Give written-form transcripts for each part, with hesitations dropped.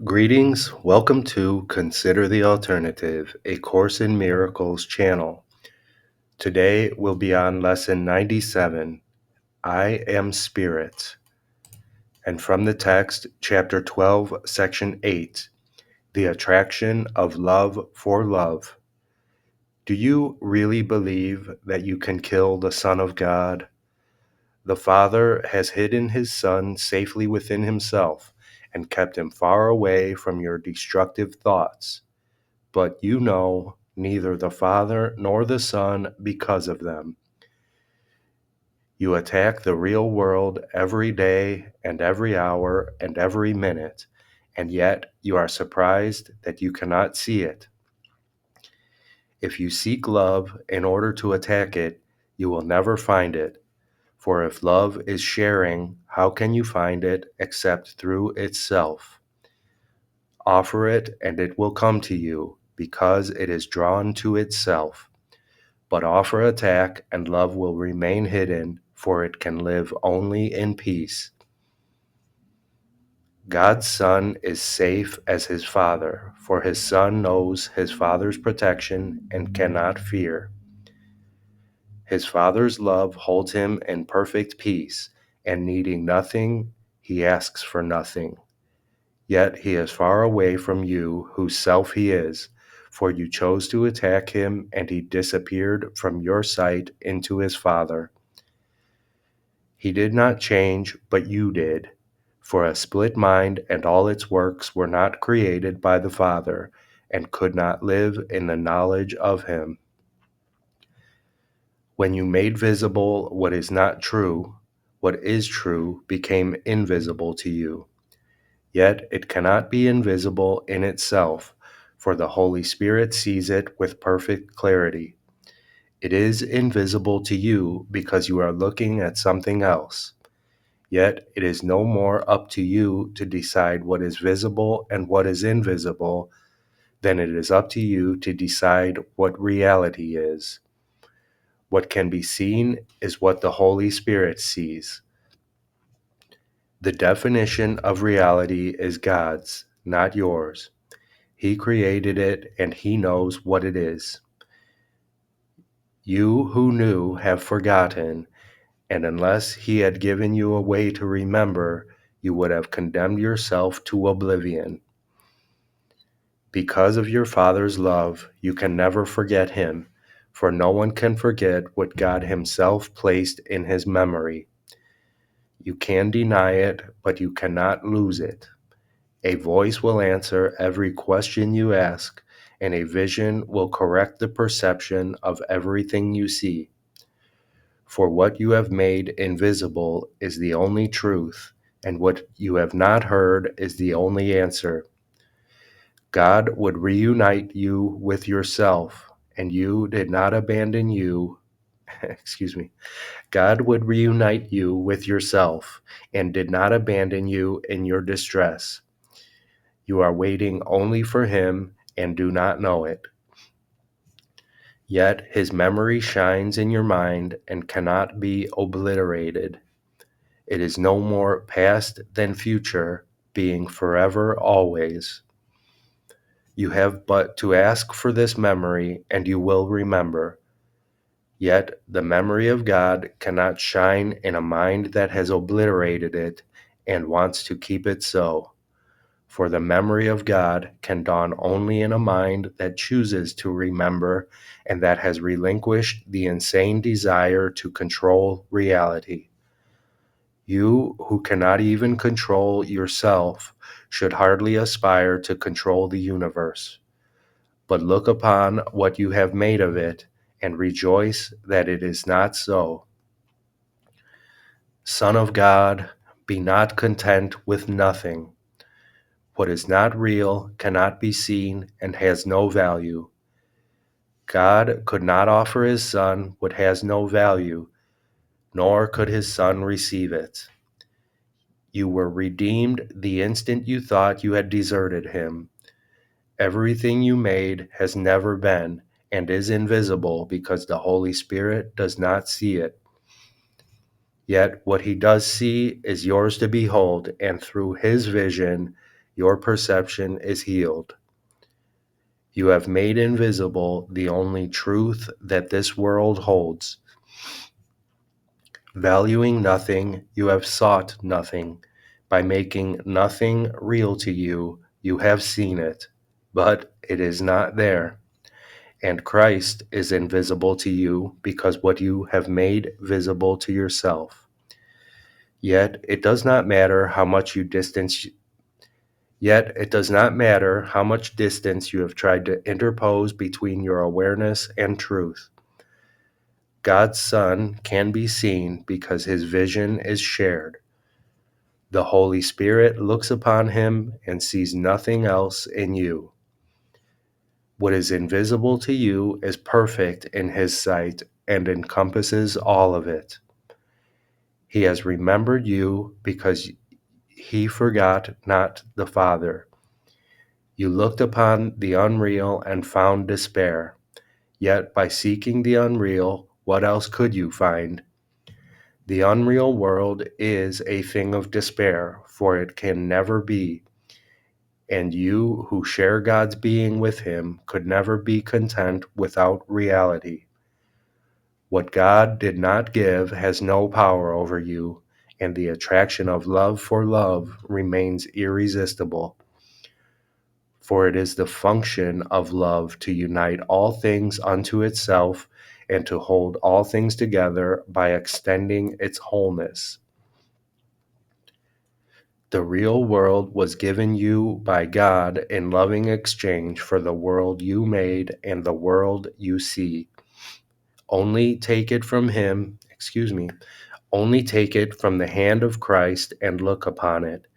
Greetings, welcome to Consider the Alternative, a Course in Miracles channel. Today we'll be on Lesson 97, I Am Spirit, and from the text, Chapter 12, Section 8, The Attraction of Love for Love. Do you really believe that you can kill the Son of God? The Father has hidden his Son safely within himself and kept him far away from your destructive thoughts. But you know neither the Father nor the Son because of them. You attack the real world every day and every hour and every minute, and yet you are surprised that you cannot see it. If you seek love in order to attack it, you will never find it. For if love is sharing, how can you find it except through itself? Offer it, and it will come to you, because it is drawn to itself. But offer attack, and love will remain hidden, for it can live only in peace. God's Son is safe as his Father, for his Son knows his Father's protection and cannot fear. His Father's love holds him in perfect peace, and needing nothing, he asks for nothing. Yet he is far away from you whose self he is, for you chose to attack him, and he disappeared from your sight into his Father. He did not change, but you did. For a split mind and all its works were not created by the Father, and could not live in the knowledge of him. When you made visible what is not true, what is true became invisible to you. Yet it cannot be invisible in itself, for the Holy Spirit sees it with perfect clarity. It is invisible to you because you are looking at something else. Yet it is no more up to you to decide what is visible and what is invisible than it is up to you to decide what reality is. What can be seen is what the Holy Spirit sees. The definition of reality is God's, not yours. He created it and he knows what it is. You who knew have forgotten, and unless he had given you a way to remember, you would have condemned yourself to oblivion. Because of your Father's love, you can never forget him, for no one can forget what God himself placed in his memory. You can deny it, but you cannot lose it. A voice will answer every question you ask, and a vision will correct the perception of everything you see. For what you have made invisible is the only truth, and what you have not heard is the only answer. God would reunite you with yourself, and you did not abandon you. Excuse me. God would reunite you with yourself, and did not abandon you in your distress. You are waiting only for him and do not know it. Yet his memory shines in your mind and cannot be obliterated. It is no more past than future, being forever always. You have but to ask for this memory, and you will remember. Yet the memory of God cannot shine in a mind that has obliterated it and wants to keep it so. For the memory of God can dawn only in a mind that chooses to remember and that has relinquished the insane desire to control reality. You, who cannot even control yourself, should hardly aspire to control the universe. But look upon what you have made of it, and rejoice that it is not so. Son of God, be not content with nothing. What is not real cannot be seen and has no value. God could not offer his Son what has no value, nor could his Son receive it. You were redeemed the instant you thought you had deserted him. Everything you made has never been and is invisible because the Holy Spirit does not see it. Yet what he does see is yours to behold, and through his vision, Your perception is healed. You have made invisible the only truth that this world holds. Valuing nothing, you have sought nothing. By making nothing real to you, you have seen it, but it is not there. And Christ is invisible to you because what you have made visible to yourself. Yet it does not matter how much distance you have tried to interpose between your awareness and truth. God's Son can be seen because his vision is shared. The Holy Spirit looks upon him and sees nothing else in you. What is invisible to you is perfect in his sight and encompasses all of it. He has remembered you because he forgot not the Father. You looked upon the unreal and found despair. Yet by seeking the unreal, what else could you find? The unreal world is a thing of despair, for it can never be. And you who share God's being with him could never be content without reality. What God did not give has no power over you, and the attraction of love for love remains irresistible. For it is the function of love to unite all things unto itself and to hold all things together by extending its wholeness. The real world was given you by God in loving exchange for the world you made and the world you see. Only take it from only take it from the hand of Christ and look upon it.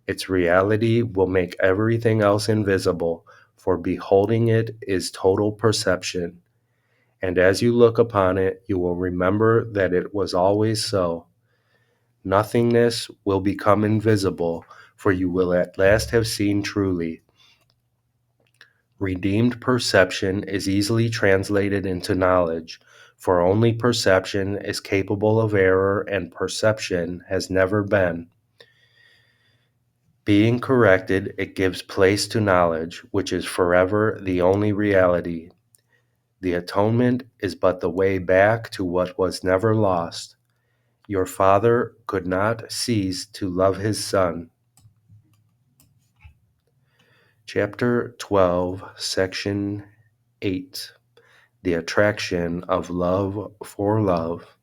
Its reality will make everything else invisible, for beholding it is total perception. And as you look upon it, you will remember that it was always so. Nothingness will become invisible, for you will at last have seen truly. Redeemed perception is easily translated into knowledge, for only perception is capable of error, and perception has never been. Being corrected, it gives place to knowledge, which is forever the only reality. The atonement is but the way back to what was never lost. Your Father could not cease to love his Son. Chapter 12, Section 8. The Attraction of Love for Love.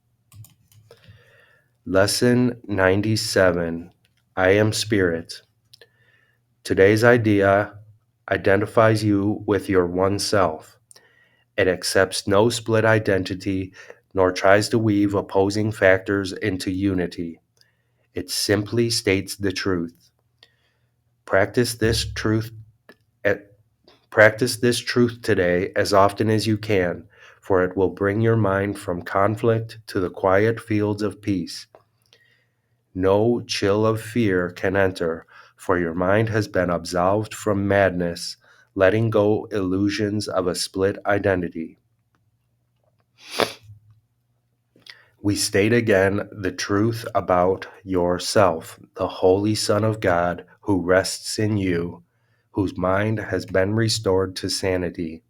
Lesson 97. I am Spirit. Today's idea identifies you with your one self. It accepts no split identity, nor tries to weave opposing factors into unity. It simply states the truth. Practice this truth today as often as you can, for it will bring your mind from conflict to the quiet fields of peace. No chill of fear can enter, for your mind has been absolved from madness, letting go illusions of a split identity. We state again the truth about yourself, the Holy Son of God who rests in you, whose mind has been restored to sanity.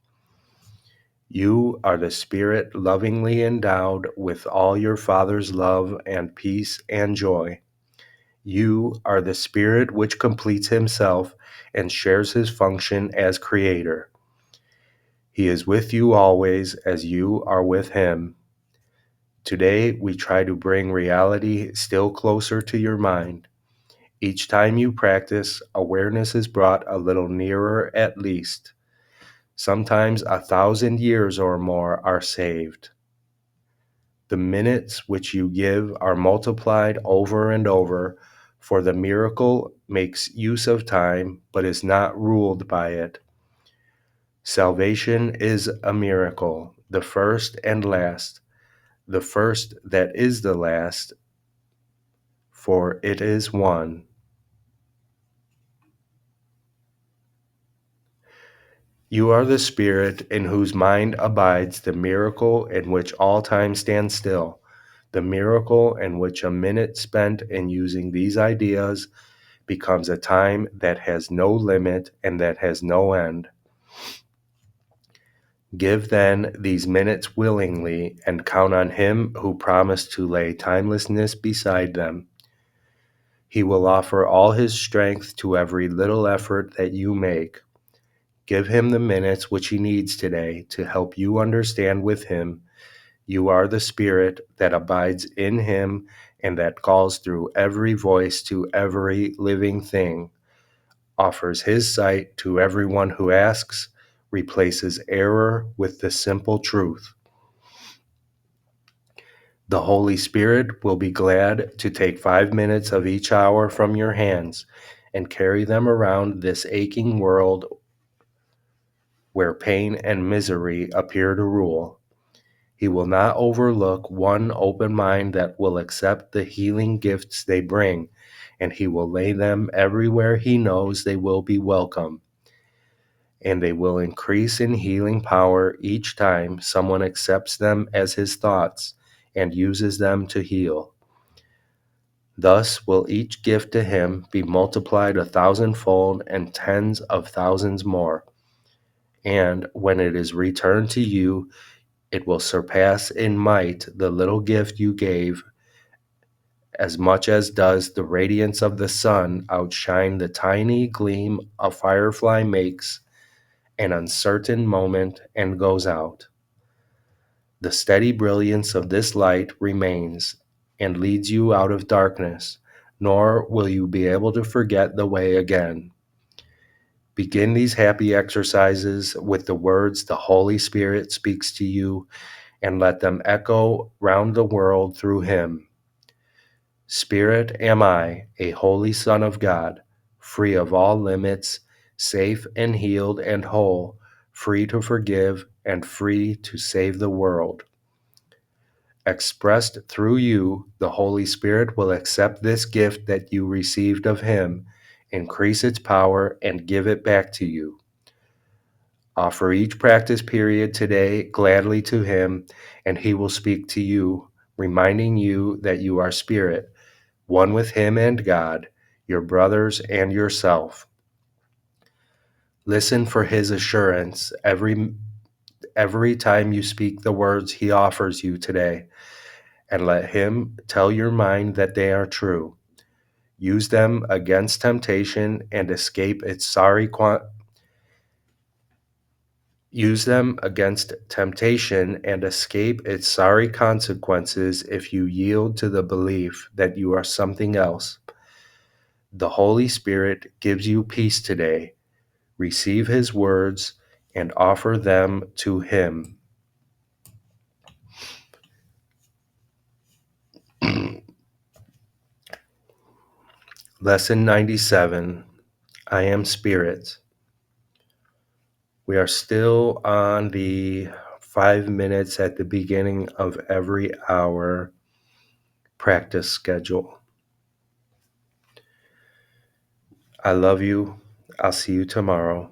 You are the Spirit lovingly endowed with all your Father's love and peace and joy. You are the Spirit which completes himself and shares his function as Creator. He is with you always as you are with him. Today, we try to bring reality still closer to your mind. Each time you practice, awareness is brought a little nearer at least. Sometimes 1,000 years or more are saved. The minutes which you give are multiplied over and over, for the miracle makes use of time, but is not ruled by it. Salvation is a miracle, the first and last, the first that is the last, for it is one. You are the Spirit in whose mind abides the miracle in which all time stands still, the miracle in which a minute spent in using these ideas becomes a time that has no limit and that has no end. Give then these minutes willingly and count on Him who promised to lay timelessness beside them. He will offer all His strength to every little effort that you make. Give Him the minutes which He needs today to help you understand with Him you are the Spirit that abides in Him and that calls through every voice to every living thing, offers His sight to everyone who asks, replaces error with the simple truth. The Holy Spirit will be glad to take 5 minutes of each hour from your hands and carry them around this aching world where pain and misery appear to rule. He will not overlook one open mind that will accept the healing gifts they bring, and He will lay them everywhere He knows they will be welcome. And they will increase in healing power each time someone accepts them as His thoughts and uses them to heal. Thus will each gift to Him be multiplied 1,000-fold and tens of thousands more. And when it is returned to you, it will surpass in might the little gift you gave, as much as does the radiance of the sun outshine the tiny gleam a firefly makes an uncertain moment and goes out. The steady brilliance of this light remains and leads you out of darkness, nor will you be able to forget the way again. Begin these happy exercises with the words the Holy Spirit speaks to you, and let them echo round the world through Him. Spirit am I, a holy Son of God, free of all limits, safe and healed and whole, free to forgive and free to save the world. Expressed through you, the Holy Spirit will accept this gift that you received of Him, increase its power, and give it back to you. Offer each practice period today gladly to Him, and He will speak to you, reminding you that you are spirit, one with Him and God, your brothers and yourself. Listen for His assurance every time you speak the words He offers you today, and let Him tell your mind that they are true. Use them against temptation and escape its sorry Use them against temptation and escape its sorry consequences if you yield to the belief that you are something else. The Holy Spirit gives you peace today. Receive His words and offer them to Him. Lesson 97, I am Spirit. We are still on the 5 minutes at the beginning of every hour practice schedule. I love you. I'll see you tomorrow.